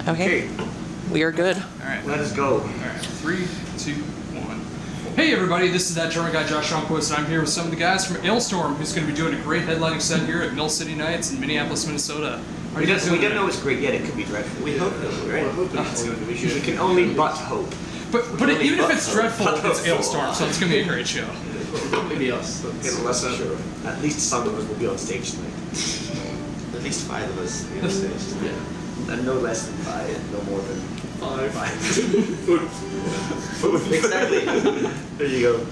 Okay. We are good. All right. Let us go. All right. 3, 2, 1. Hey everybody, this is that German guy Josh Schonquist, and I'm here with some of the guys from Alestorm, who's going to be doing a great headlining set here at Mill City Nights in Minneapolis, Minnesota. We don't know it's great yet. It could be dreadful. We hope that we're right. We can only but hope. But even if it's dreadful, it's Alestorm, so it's going to be a great show. Maybe us. Sure. At least some of us will be on stage tonight. At least 5 of us will be on stage tonight. Yeah. And no less than 5, no more than 5. Exactly. There you go.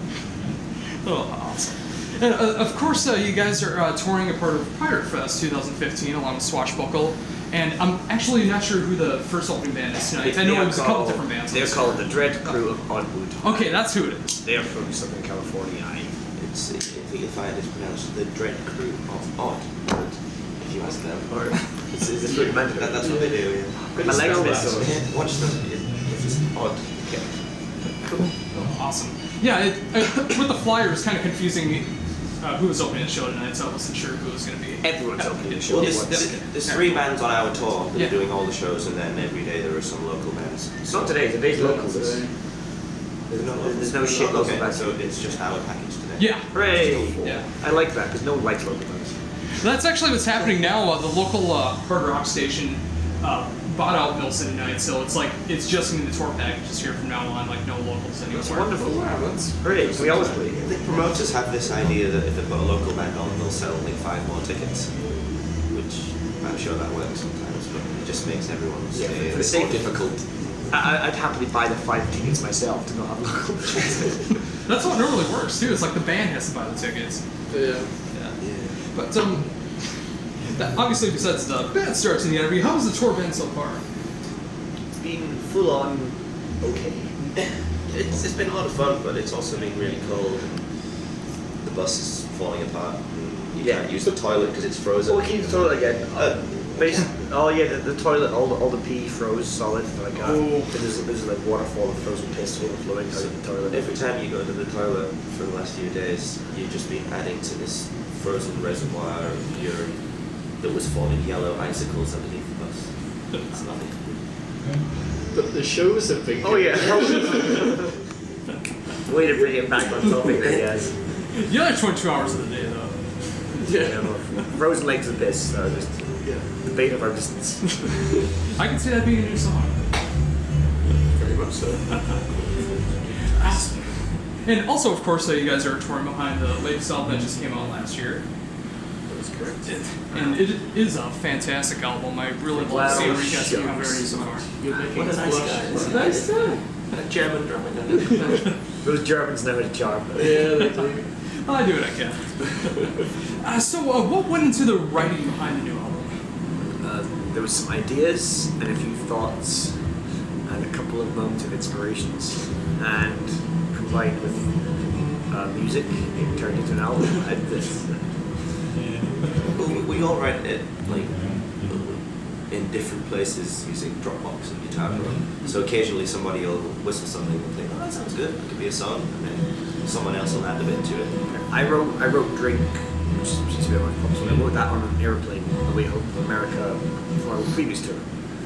Oh, awesome. And of course, you guys are touring a part of Piratefest 2015 along with Swashbuckle. And I'm actually not sure who the first opening band is tonight. I know it was a couple different bands. They're called the Dread Crew of Oddwood. Okay, that's who it is. They are from Southern California. I think if I had it pronounced the Dread Crew of Oddwood, if you ask them. Or it's pretty mental. That's what they do, yeah. My legs miss. Watch them. It's odd. Okay. Cool. Oh, awesome. Yeah, with the flyer, it's kind of confusing who was opening the show tonight, so I wasn't sure who was going to be. Everyone's opening the show. Well, there's 3 bands on our tour that are doing all the shows, and then every day there are some local bands. It's not today. Today's locals. There's no shit local bands. So it's just our package today. Yeah. Hooray! Yeah. I like that because no one likes local bands. That's actually what's happening now. The local hard rock station bought out Mill City Nights, so it's just going to be the tour packages here from now on, like no locals anymore. That's wonderful. Wow, that's hooray! We always play. The promoters have this idea that if they put a local band on, they'll sell like 5 more tickets, which I'm sure that works sometimes, but it just makes everyone stay. For the It's sake more difficult. I'd happily buy the 5 tickets myself to not have local bands. That's how it normally works too. It's like the band has to buy the tickets. Yeah. But that obviously, besides the band starts in the interview, how has the tour been so far? It's been full on okay. It's been a lot of fun, but it's also been really cold. The bus is falling apart. You can't use the toilet because it's frozen. Oh, we can use the toilet again. The toilet, all the pee froze solid. There's like waterfall of frozen piss overflowing out of the toilet. Every time you go to the toilet for the last few days, you've just been adding to this frozen reservoir of urine that was forming yellow icicles underneath the bus. It's nothing. But the shows have been. Oh yeah. Way to bring it back on topic there, guys. You only have 22 hours of the day, though. Frozen legs of piss. Just the bane of our existence. I can see that being a new song. Very much so. Awesome. And also, of course, you guys are touring behind the latest album that just came out last year. That's correct. And it is a fantastic album. I really love seeing where you guys have come so far. You're making What a nice blush. guy. What a nice guy. A German drummer. Those Germans know how to charm. Yeah, they do. I do what I can. So, what went into the writing behind the new album? There was some ideas and a few thoughts and a couple of moments of inspirations, and combined with music, it turned into an album. We all write it like in different places using Dropbox and Guitar Pro. So occasionally somebody will whistle something and think, oh, that sounds good, it could be a song, and then someone else will add a bit to it. I wrote Drink, which is a bit more popular. I wrote that on an airplane on the way home from America for our previous tour.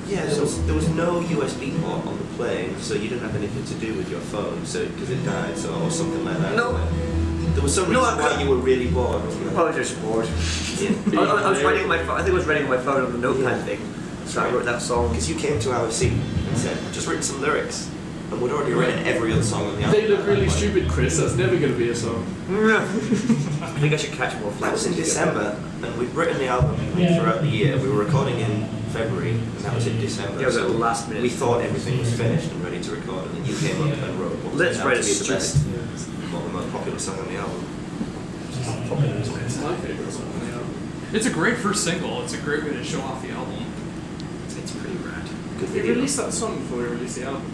Yeah, there was no USB port on the plane, so you didn't have anything to do with your phone, so because it died, or something like that. No. There was some reason why you were really bored. I was just bored. Yeah. I was writing on my phone. I think I was writing on my phone on the notepad thing. So I wrote that song. Because you came to our scene and said, I've just written some lyrics, and we'd already written every other song on the album. They look really stupid, Chris. That's never going to be a song. I think I should catch more That flags. was in December, and we'd written the album throughout the year. We were recording in February, and that was in December. Yeah, it was at the last minute. We thought everything was finished and ready to record, and then you came up and wrote what Let's turned write out a to be the best, stupid. the most popular song on the album. It's my favourite song on the album. It's a great first single. It's a great way to show off the album. It's pretty rad. Good We video. released that song before we released the album.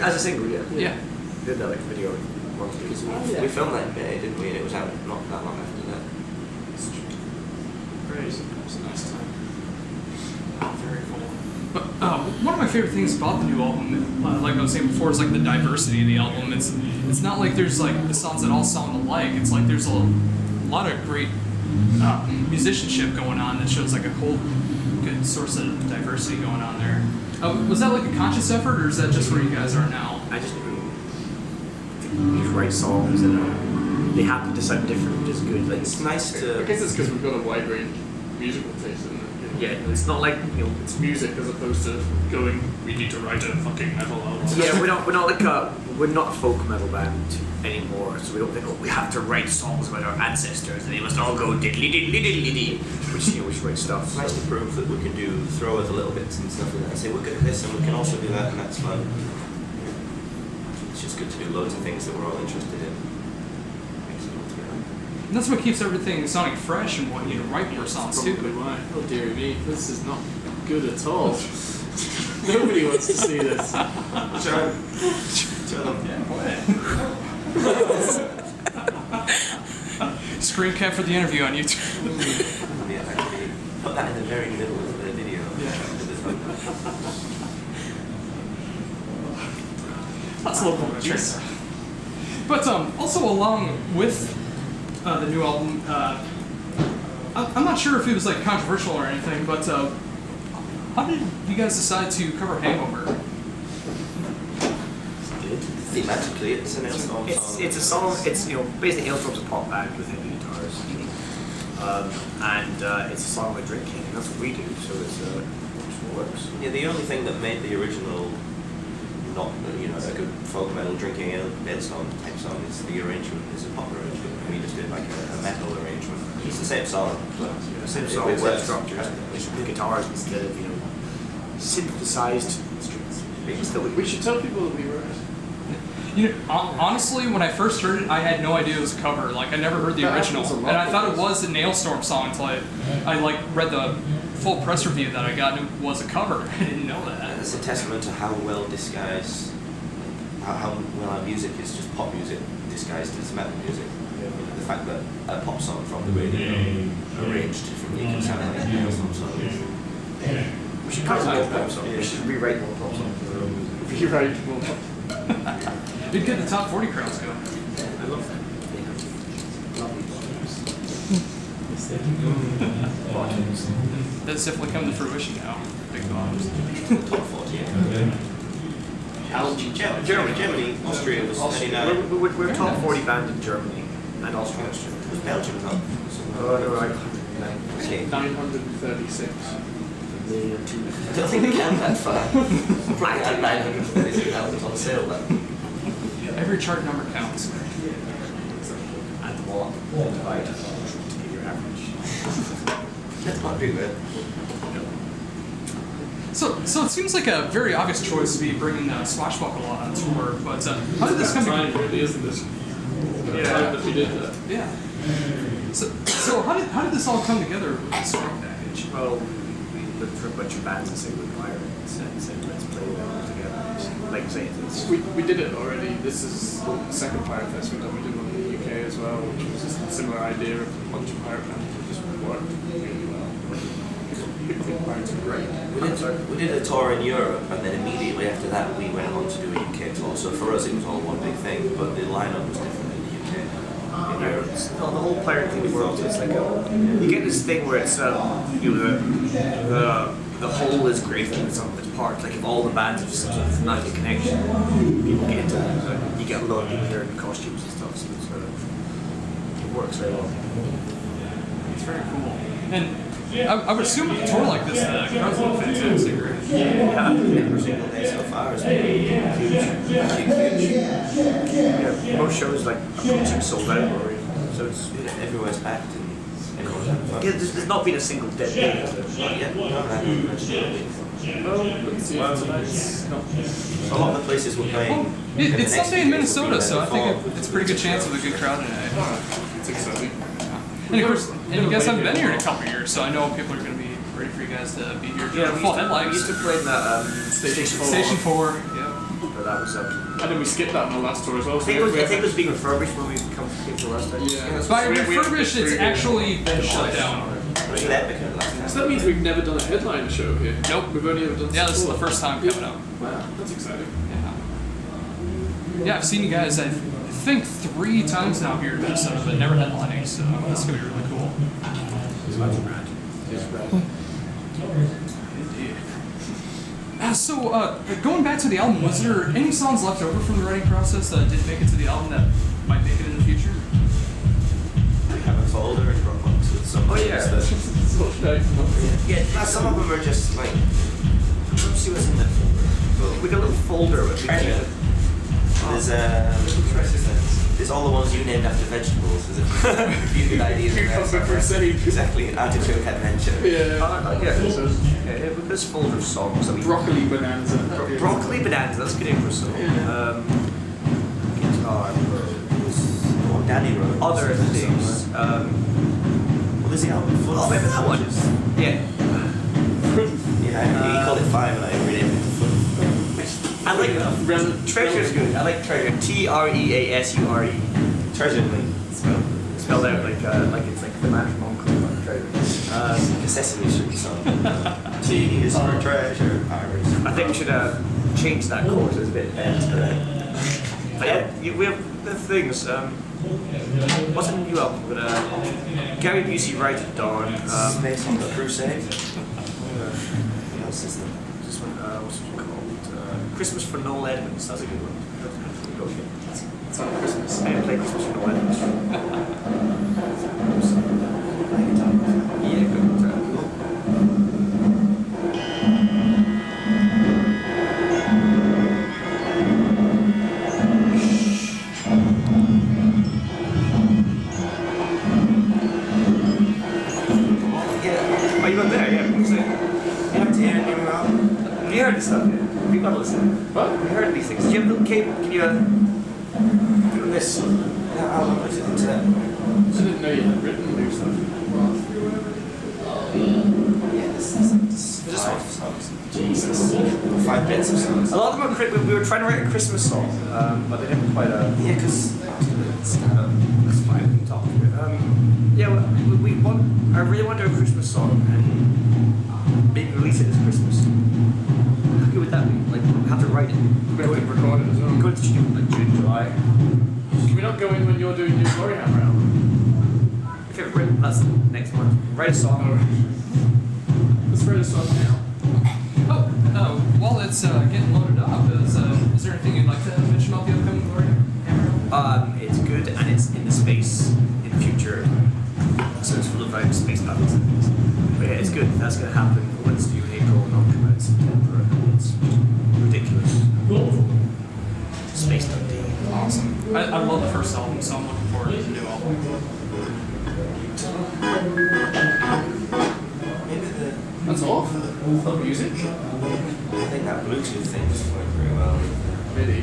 As a single, yeah. Yeah. Did that like video months Because ago. we filmed that in May, didn't we? And it was out not that long after that. It's true. It was a nice time. Very cool. But one of my favorite things about the new album, like I was saying before, is like the diversity of the album. It's not like there's like the songs that all sound alike. It's like there's a lot of great musicianship going on that shows like a whole good good source of diversity going on there. Was that like a conscious effort, or is that just where you guys are now? I just write songs and they happen to sound different, which is good. Like It's nice I to. guess it's because we've got a wide range of musical taste, isn't it? yeah, it's not like It's music as opposed to going, we need to write a fucking metal album. yeah, we're not we're not a folk metal band anymore, so we don't think we have to write songs about our ancestors and they must all go diddly diddly diddly dee, which we should write stuff. It's nice to prove that we can throw other little bits and stuff like that and say we're good at this and we can also do that and that's fun. It's just good to do loads of things that we're all interested in. Makes it all together. And that's what keeps everything sounding fresh and what you write more songs too. Probably why. Oh dear me, this is not good at all. Nobody wants to see this. Show them. Yeah, play it. Screen cap for the interview on YouTube. Yeah, actually, put that in the very middle of the video. That's a little more tricky. But also along with the new album, I'm not sure if it was like controversial or anything, but how did you guys decide to cover Hangover? Thematically, it's an Alestorm song. It's a song. It's basically Alestorm's a pop band with heavy guitars, and it's a song about drinking, and that's what we do. So it works. Yeah, the only thing that made the original not a good folk metal drinking Alestorm type song is the arrangement. It's a pop arrangement, and we just did like a metal arrangement. It's the same song. Same song with structures, with guitars instead of synthesized strings. We should tell people that we wrote it. Honestly, when I first heard it, I had no idea it was a cover. Like, I never heard the That original, happens a lot and I thought with it was an Alestorm song until I like read the full press review that I got, and it was a cover. I didn't know that. It's a testament to how well disguised, how well our music is just pop music disguised as metal music. The fact that a pop song from the radio arranged differently can sound like an Alestorm song. We should cover more pop songs. We should rewrite more pop songs. Rewrite more. You'd get the top 40 crowds going. I love that. That's definitely come to fruition now. Big bombs. Top 40. Germany, Austria was 39. We're a top 40 band in Germany and Austria. Was Belgium not? Oh no, right. 936. I don't think they can that far. Probably had 936,000 on sale then. Every chart number counts. And what? Divide to get your average. That might be weird. So it seems like a very obvious choice to be bringing Swashbuckle on tour, but how did this come Time together? really, isn't it? Yeah. Time that we did that. Yeah. So how did this all come together with the song package? Well, we looked for a bunch of bands and said we'd wire it and said let's play them together. Like I say, it's We did it already. This is the second Piratefest we've done. We did one in the UK as well, which was just a similar idea of a bunch of pirate bands that just worked really well. People think pirates are great. We did a tour in Europe, and then immediately after that we went on to do a UK tour. So for us it was all one big thing, but the lineup was different in the UK. In Europe, no, the whole pirate thing works. It's like you get this thing where it's the whole is greater than the sum of its parts. Like if all the bands have such a thematic connection, people get into it. You get a lot of people there in costumes and stuff, so it works very well. It's very cool. And I would assume with a tour like this, the crowds look fantastic, right? Yeah. every single day so far has been huge. Yeah, most shows like approaching sold out already. So it's Everywhere's packed and everyone's having fun. yeah, there's not been a single dead day. Is there? Not yet. No, I haven't mentioned it. Well, let's see. Tonight's not. A lot of the places we're playing. It's Sunday in Minnesota, so I think it's a pretty good chance of a good crowd tonight. It's exciting. And of course, and you guys haven't been here in a couple of years, so I know people are going to be ready for you guys to be here. Yeah, full we headlines. used to play in that Station 4. Yeah. but that was And then we skipped that on the last tour as well. I think it was being refurbished when we came to last time. Yeah. By We had to refurbished, it's actually been shut down. Was it epic last time? So that means we've never done a headline show here. Nope. We've only ever done. Yeah, this is the support. first time coming up. Wow, that's exciting. Yeah, I've seen you guys, I think 3 times now here in Minnesota, but never headlining, so that's going to be really cool. It's rad. Going back to the album, was there any songs left over from the writing process that didn't make it to the album that might make it in the future? We have a folder in Dropbox with some things that... Yeah, some of them are just like... Let's see what's in that folder. We got a little folder with Treasure. There's all the ones you named after vegetables. There's a few good ideas in there. Exactly, an artichoke adventure. This folder of songs that we... Broccoli bonanza. Broccoli bonanza, that's a good name for a song. Guitar. Oh, Danny wrote. Other things. What is the album? Full of Remember that one? Yeah. Yeah, he called it Five and I renamed it to Full. I like Treasure's good. I like Treasure. Treasure. Treasure, like, Spelled out like it's like the man from Uncle or Treasure. like a Sesame Street song. T is for treasure, Iris. I think we should change that chord a bit. But yeah, we have the things. What's a new album? We're gonna Gary Busey, Ride at Dawn. Space on the Crusade. What else is there? This one, what's it called? Christmas for Noel Edmonds. That's a good one. It's on Christmas. I play Christmas for Noel Edmonds. Yeah, good. Are you on there? Yeah, what's it? Have you heard this stuff yet? Have you got to listen? What? Have you heard these things? Do you have a little cable? Can you do this? That album was into that. I didn't know you had written new stuff. Yeah, this is 5 songs. Jesus. 5 bits of songs. A lot of them are, we were trying to write a Christmas song, but they didn't quite, Yeah, because that's fine, we can talk to it. Yeah, well, I really want to do a Christmas song and maybe release it as Christmas. How good would that be? Like, have to write it. We have to record it as well. Go to the studio like June, July. Can we not go in when you're doing your Glory Hammer album? Okay, that's next month. Write a song. Let's write a song now. While it's getting loaded up, is there anything you'd like to mention about the upcoming Glory Hammer album? It's good and it's in the space in the future. So it's full of like space battles and things. But yeah, it's good. That's going to happen when it's due in April and not come out in September. It's ridiculous. Space Dundee. Awesome. I love the first album, so I'm looking forward to the new album. maybe That's all for the music. I think that Bluetooth thing is working very well Really.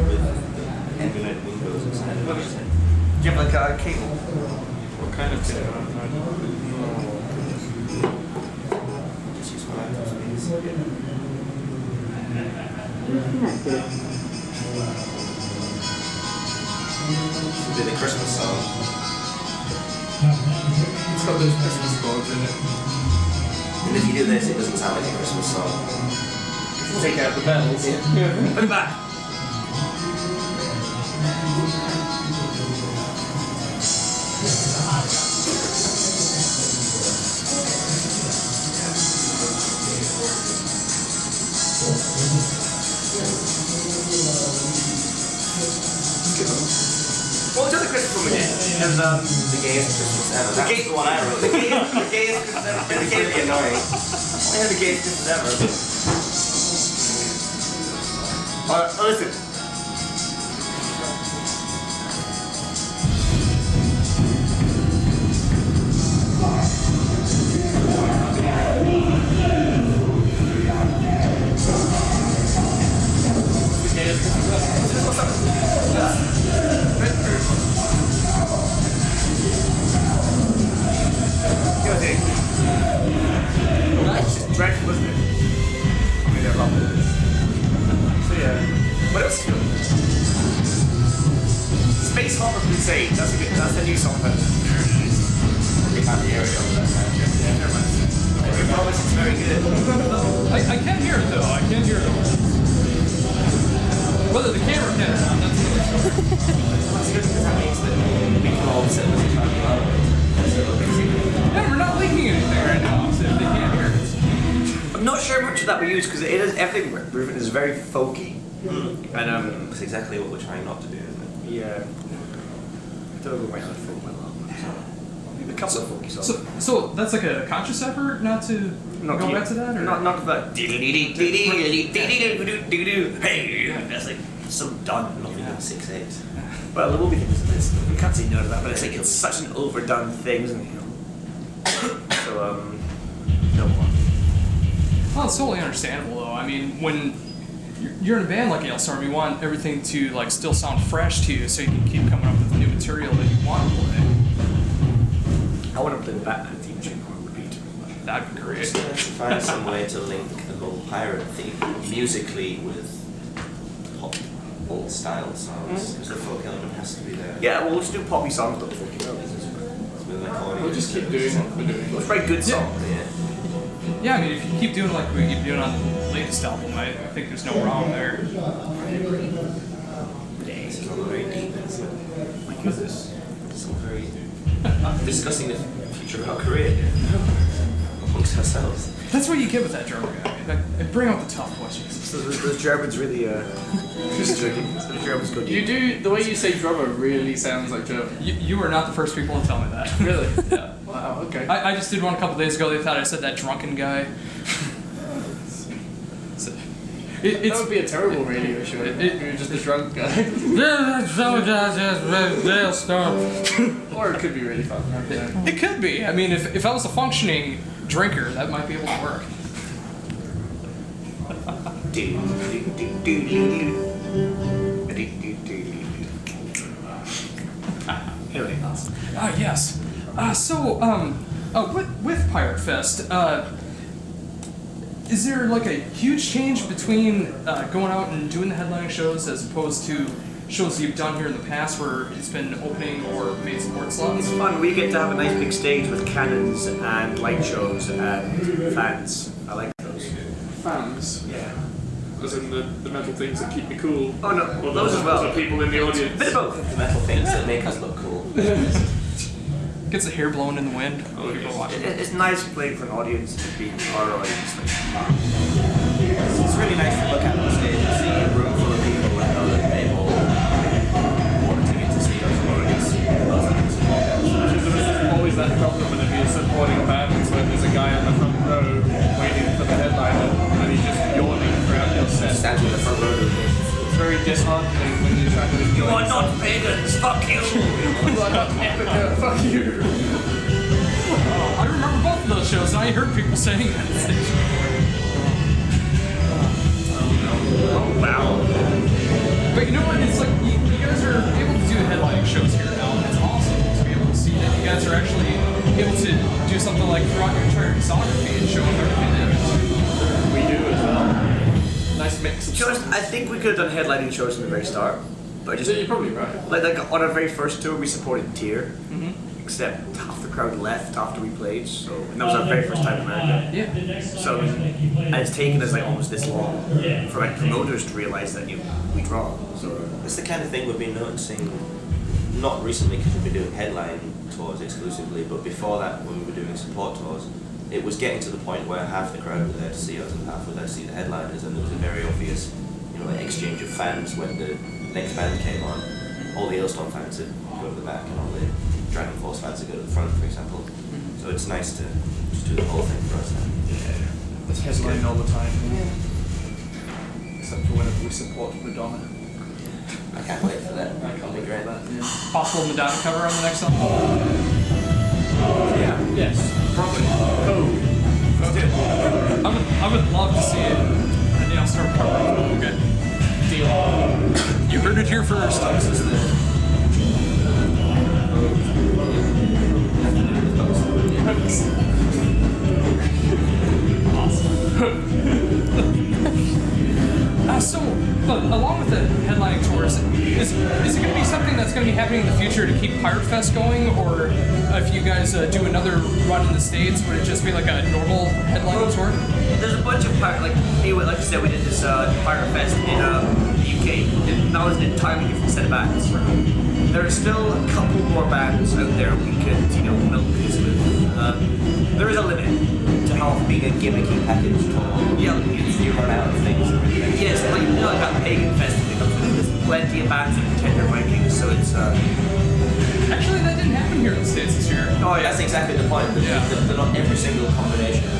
with emulate Windows instead of everything. Do you have like a cable? What kind of cable? Just use my laptop speakers. Should be the Christmas song. It's got those Christmas chords in it. And if you do this, it doesn't sound like a Christmas song. Take out the bells. Put it back. What was the other Christmas one we did? It was The gayest Christmas ever. The That's gay- the one I wrote. the gayest Christmas ever. The It's gayest really annoying. I had the gayest Christmas ever. Listen. Dreadful, wasn't it? I mean, they're lovely. So yeah, what else? Space Hopper Crusade. That's a good. That's a new song. But we can't hear it. Yeah, never mind. I promise it's very good. I can hear it though. I can hear it. Whether the camera can or not, that's another story. That's good because that means that we can all sit and talk about it. Yeah, we're not leaking anything right now, so if they can't hear it. I'm I'm not sure much of that we use because it is everything we're moving is very folky. And That's exactly what we're trying not to do, isn't it? yeah. I don't know why not folk metal album. A couple of folky songs. So that's like a conscious effort not to go back to that, or not that. Hey, that's like so done. Nothing but 6/8. Well, there will be things in this. We can't say no to that, but it's like it's such an overdone thing, isn't it? You know? So no more. Well, it's totally understandable though. I mean, when you're in a band like Alestorm, you want everything to like still sound fresh to you, so you can keep coming up with new material that you want to play. I want to play the Batman theme tune on repeat. That'd be great. Just to find some way to link the whole pirate theme musically with pop old style songs, because the folk element has to be there. Yeah, well, let's do poppy songs, don't folk melodies. With an accordion. We'll just keep doing what we're doing. Let's write good songs. Yeah. Yeah, I mean, if you keep doing like we keep doing on the latest album, I think there's no wrong there. This is all very deep. My goodness. So very discussing the future of our career here amongst ourselves. That's what you get with that drummer guy. Like, bring out the tough questions. So the Germans really, just joking. So the Germans go You deep. do, the way you say drummer really sounds like German. You are not the first people to tell me that. Really? Yeah. Wow, okay. I just did one a couple days ago. They thought I said that drunken guy. So, That would be a terrible radio show. You're just a drunk guy. Or it could be really fun. I don't know. It could be. I mean, if I was a functioning drinker, that might be able to work. Anyway, Yes. With Piratefest, is there like a huge change between going out and doing the headlining shows as opposed to shows you've done here in the past where it's been opening or made support slots? it's fun. We get to have a nice big stage with cannons and light shows and fans. I like those. Fans, Yeah. as in the metal things that keep me cool. Oh no, Or those as well. The people in the audience. Bit of both. The metal things that make us look cool. Gets the hair blown in the wind. Oh, People yes. watching. It's nice playing for an audience to be our audience. It's really nice to look at on stage and see a room full of people and know that they've all wanted to get to see us already. There's always that problem whenever you're supporting bands when there's a guy on the front row waiting for the headliner and he's just yawning throughout your set. Standing in the front row. It's very disheartening when you're trying to enjoy You are not pagans, fuck you! You are not epic, fuck you! I remember both of those shows, and I heard people saying that. Oh wow. But you know what? It's like you guys are able to do headlining shows here now, and it's awesome to be able to see that you guys are actually able to do something like throughout your entire discography and show everything there. We do as well. Nice mix of To be honest, I think we could have done headlining shows from the very start, but just You're probably right. like on our very first tour, we supported Tyr, except half the crowd left after we played. So and that was our very first time in America. Yeah. So and it's taken us like almost this long for like promoters to realize that we draw. So It's the kind of thing we've been noticing, not recently because we've been doing headline tours exclusively, but before that when we were doing support tours, it was getting to the point where half the crowd were there to see us and half were there to see the headliners, and there was a very obvious, exchange of fans when the next band came on. All the Alestorm fans would go to the back and all the Dragon Force fans would go to the front, for example. So it's nice to just do the whole thing for us now. It's headline all the time. Except for whenever we support Madonna. I can't wait for that. I can't It'll be wait great. for that. Yeah. Possible Madonna cover on the next album. Yeah. Yes, probably. Oh. I would love to see it. A Alestorm cover. Okay. Deal. You heard it here first. This is the But along with the headlining tours, is it going to be something that's going to be happening in the future to keep Piratefest going, or if you guys do another run in the States, would it just be like a normal headlining tour? there's a bunch of like I said, we did this Piratefest in the UK. That was an entirely different set of bands. There are still a couple more bands out there we could milk this with. There is a limit to to half being a gimmicky package tour. Yeah. You run out of things. Yes, like that Pagan Festival, there's plenty of bands that contender Vikings, so it's Actually, that didn't happen here in the States this year. oh yeah. That's exactly the point. They're not every single combination of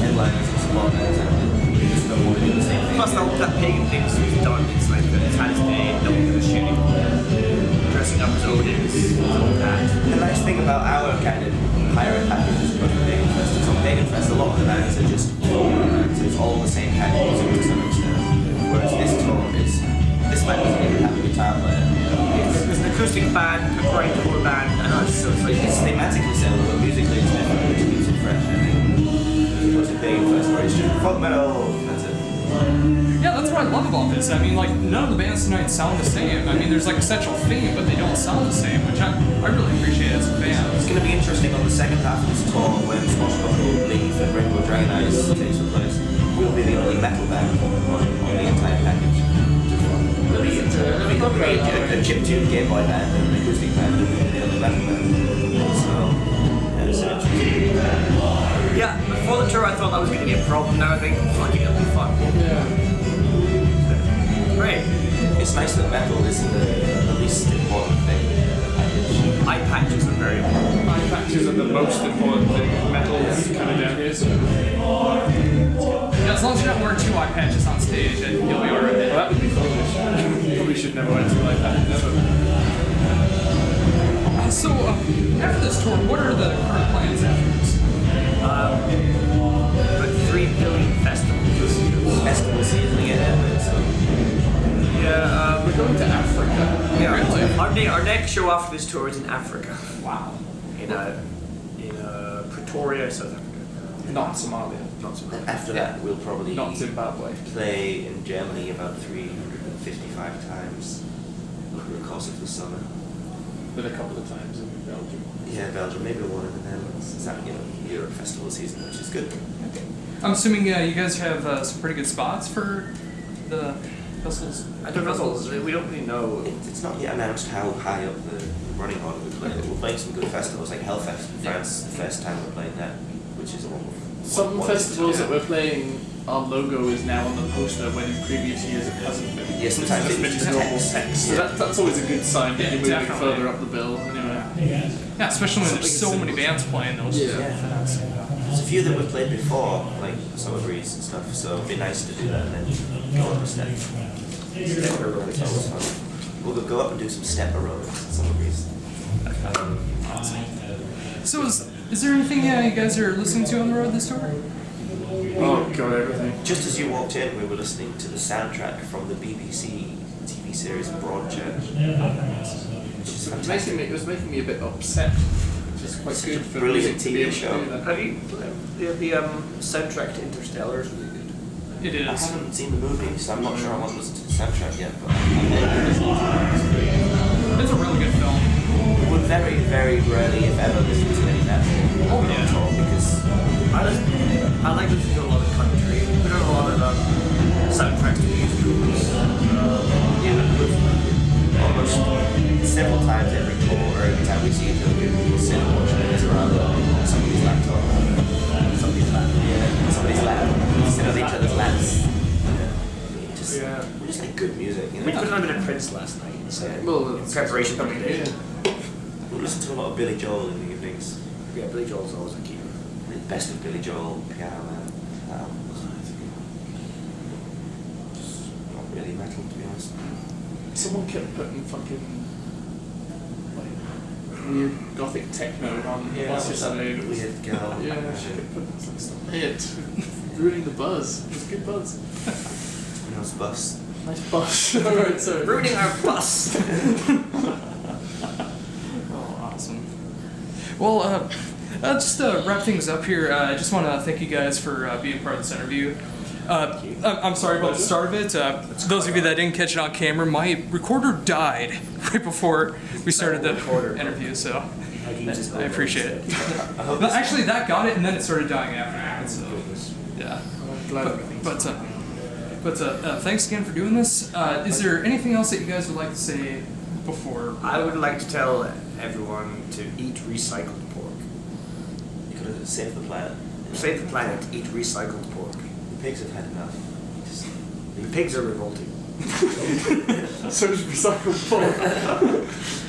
headliners and support bands. You just don't want to do the same thing. Plus that Pagan thing is done, it's like it's had its day, no one gives a shit anymore. Dressing up as Odin is all that. The nice thing about our kind of pirate packages from Pagan Fest is on Pagan Fest, a lot of the bands are just bands. It's all the same kind of music to some extent. Whereas this tour is, this band doesn't even have a guitar player. There's an acoustic band, a grindcore band, and us, so it's like It's thematically similar, but musically it's different, which keeps it fresh, I think. As opposed to Pagan Fest where it's just folk metal, that's it. Yeah, that's what I love about this. I mean, like, none of the bands tonight sound the same. I mean, there's like a central theme, but they don't sound the same, which I really appreciate as a fan. It's going to be interesting on the second half of this tour when Swashbuckle, Leaf and Rainbow Dragon Eyes takes the place. We'll be the only metal band on the entire package. There'll be a chiptune Game Boy band and an acoustic band and the other metal band. So, yeah, it's interesting. yeah. Before the tour, I thought that was going to be a problem. Now I think fucking it'll be fun. Great. It's nice that metal isn't the least important thing in the package. Eye patches are very important. Eye patches are the most important thing. Metal is kind of down here, so Yeah, as long as you're not wearing 2 eye patches on stage, you'll be alright. well, that would be foolish. Probably should never wear something like that. Never. So, after this tour, what are the current plans after this? But 3 billion festivals this year. Festival season again, so. Yeah, We're going to Africa. yeah. Really? Our next show after this tour is in Africa. Wow. In Pretoria, South Africa. Not Somalia. Not Somalia. After that, we'll probably Not Zimbabwe. play in Germany about 355 times over the course of the summer. With a couple of times in Belgium. Yeah, Belgium, maybe one in the Netherlands. It's that, Europe festival season, which is good. I'm assuming you guys have some pretty good spots for the festivals. I don't know. We don't really know. It's not yet announced how high up the running order we play. We're playing some good festivals like Hellfest in France, the first time we're playing that, which is almost. Some festivals that we're playing, our logo is now on the poster when in previous years it hasn't been. Yeah, sometimes it's it's just just been normal text. text. So that's always a good sign that Yeah, you're moving definitely. further up the bill. Anyway. Yeah, especially when there's so many bands playing those. Yeah. There's a few that we've played before, like Summer Breeze and stuff, so it'd be nice to do that and then go up a step. Step aerobics, always fun. We'll go up and do some step aerobics at Summer Breeze. So is there anything you guys are listening to on the road this tour? Oh god, everything. Just as you walked in, we were listening to the soundtrack from the BBC TV series Broadchurch, which is fantastic. It was making me a bit upset, which is quite Such good a for brilliant music to be TV able to show. do that. Have you the soundtrack to Interstellar is really good. It I is. haven't seen the movie, so I'm not sure I want to listen to the soundtrack yet, but I'm listening to it. It's a really good film. We're very, very rarely, if ever, listen to any metal. Oh, yeah. At all, because I like listening to a lot of country. We don't a lot of soundtracks to musicals. almost several times every tour, or every time we see each other, we'll sit and watch it around somebody's laptop. Somebody's lap. Yeah, somebody's lap. Sit on each other's laps. We just like good music, We put on a bit of Prince last night. So Well, in preparation for today. We listen to a lot of Billy Joel in the evenings. Yeah, Billy Joel's always a keeper. The best of Billy Joel, Piano Man. Just not really metal, to be honest. Someone kept putting fucking like weird gothic techno on last yesterday. Weird girl. Yeah, she kept putting some stuff. It ruining the buzz. It was a good buzz. Nice bus. Nice buzz. Alright, sorry. Ruining our bus. Oh, awesome. Well, just to wrap things up here, I just want to thank you guys for being part of this interview. I'm sorry about the start of it. Those of you that didn't catch it on camera, my recorder died right before we started the interview, so I appreciate it. But actually, that got it, and then it started dying after. So, yeah. I'm glad. But thanks again for doing this. Is there anything else that you guys would like to say before? I would like to tell everyone to eat recycled pork. You could have saved the planet. Save the planet, eat recycled pork. The pigs have had enough. The pigs are revolting. So does recycled pork.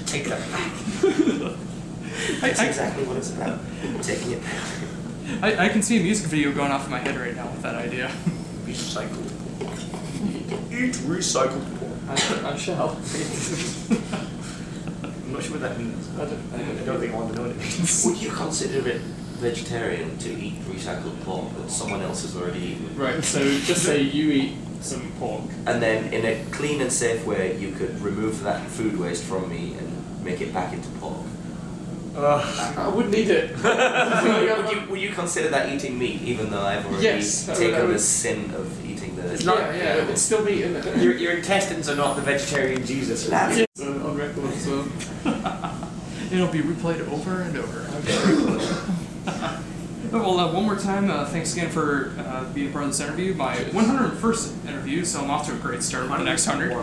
Take that back. That's exactly what it's about. Taking it back. I can see a music video going off in my head right now with that idea. Recycled pork. Eat recycled pork. I shall. I'm not sure what that means. I don't think I want to know what it means. Would you consider it vegetarian to eat recycled pork that someone else has already eaten? Right, so just say you eat some pork. And then in a clean and safe way, you could remove that food waste from me and make it back into pork. I wouldn't eat it. Would you consider that eating meat, even though I've already Yes, I taken would. the sin of eating the... It's not- Yeah, it's still meat, isn't it? Your intestines are not the vegetarian Jesus. Yeah, so on record, so. It'll be replayed over and over. Well, one more time, thanks again for being a part of this interview. My 101st interview, so I'm off to a great start with the next 100.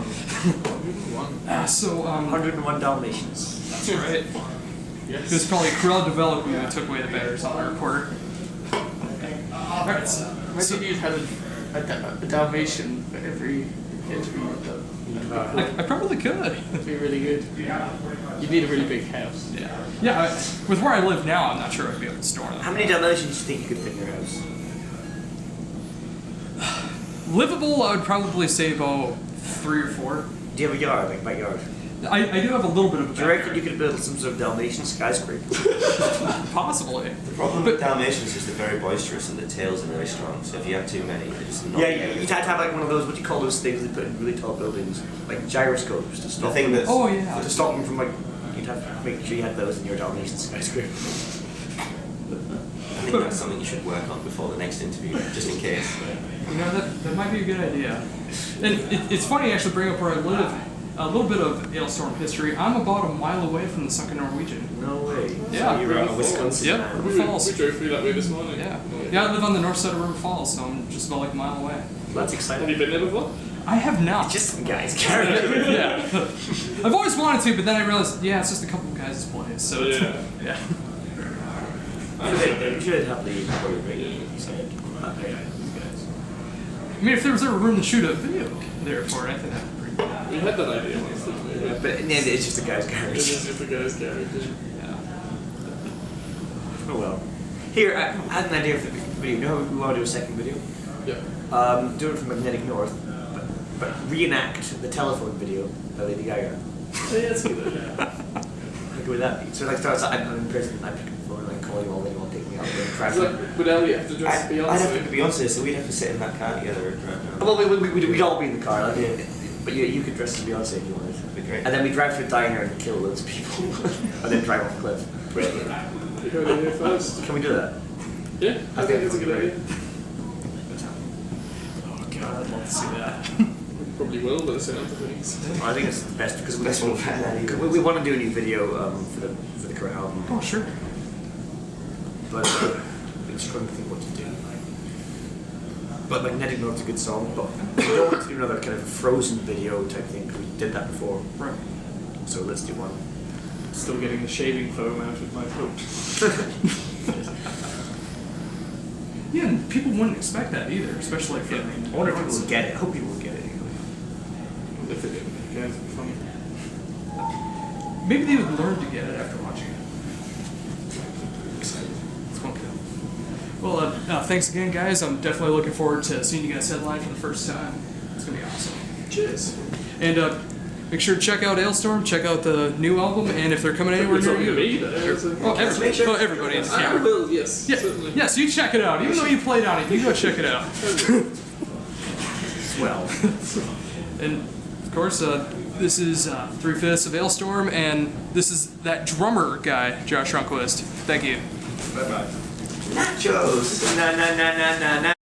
101 Dalmatians. That's right. Yes. It was probably Corel Development who took away the batteries on the recorder. Alright, so Imagine you'd had a Dalmatian for every interview you've done. I probably could. That'd be really good. You'd need a really big house. Yeah, with where I live now, I'm not sure I'd be able to store them. How many Dalmatians do you think you could fit in your house? Livable, I would probably say about 3 or 4. Do you have a yard, like backyard? I do have a little bit of a Do you reckon backyard. you could build some sort of Dalmatian skyscraper? Possibly. The problem with Dalmatians is they're very boisterous and their tails are very strong, so if you have too many, they just knock Yeah, you you'd out. have to have like one of those, what do you call those things they put in really tall buildings? Like gyroscopes to The stop thing them. that's... Oh yeah. To stop them from like, you'd have to make sure you had those in your Dalmatian skyscraper. I think that's something you should work on before the next interview, just in case. You know, that might be a good idea. And it's funny actually bring up where I live. A little bit of Alestorm history. I'm about a mile away from the sunken Norwegian. No way. Yeah. So you're a Wisconsin Yep. man. River Falls. We drove through that way this morning. Yeah. Yeah, I live on the north side of River Falls, so I'm just about like a mile away. That's Have you exciting. been there before? I have not. Just some guys carrying it. Yeah. I've always wanted to, but then I realized, yeah, it's just a couple of guys' place. So it's, Yeah. yeah. You should have the recorded radio. I mean, if there was ever room to shoot a video there for it, I think that'd be pretty cool. We had that idea once, didn't we? Yeah, but in the end, it's just a guy's It garage. is just a guy's garage. Yeah. Oh well. Here, I had an idea for the video. You know how we want to do a second video? Yeah. Do it from Magnetic North, but reenact the telephone video by Lady Gaga. Oh, yeah, that's a good idea. How good would that be? So like, starts, I'm in prison, I pick up the phone and I call you all, and you all take me out there and drive. So, would Elliot have to dress I'd have to Beyonce? be Beyonce, so we'd have to sit in that car together and drive down. Well, we'd all be in the car, like, but you could dress as Beyonce if you wanted. That'd be great. And then we drive to a diner and kill loads of people, and then drive off a cliff. Brilliant. You heard it here first. Can we do that? Yeah, I think it's a good idea. Oh god, I'd love to see that. We probably will, but it's enough things. I think it's the best because Best one we've had either. we want to do a new video for the current album, Oh sure. but we're struggling to think what to do. But Magnetic North's a good song, but we don't want to do another kind of Frozen video type thing because we did that before. Right. So let's do one. Still getting the shaving foam out of my throat. Yeah, and people wouldn't expect that either, especially for I wonder if people will get it. I hope people will get it. If it didn't, yeah, it'd be funny. Maybe they would learn to get it after watching it. It's fun. Well, thanks again, guys. I'm definitely looking forward to seeing you guys headline for the first time. It's gonna be awesome. Cheers. And make sure to check out Alestorm, check out the new album, and if they're coming anywhere It's near not you. me, though. Oh, everybody in the I camera. will, yes. Yeah, Certainly. yes, you check it out. Even though you played on it, you go check it out. Well, And of course, this is 3/5 of Alestorm, and this is that drummer guy, Josh Runquist. Thank you. bye bye. Nachos. Na na na na na na.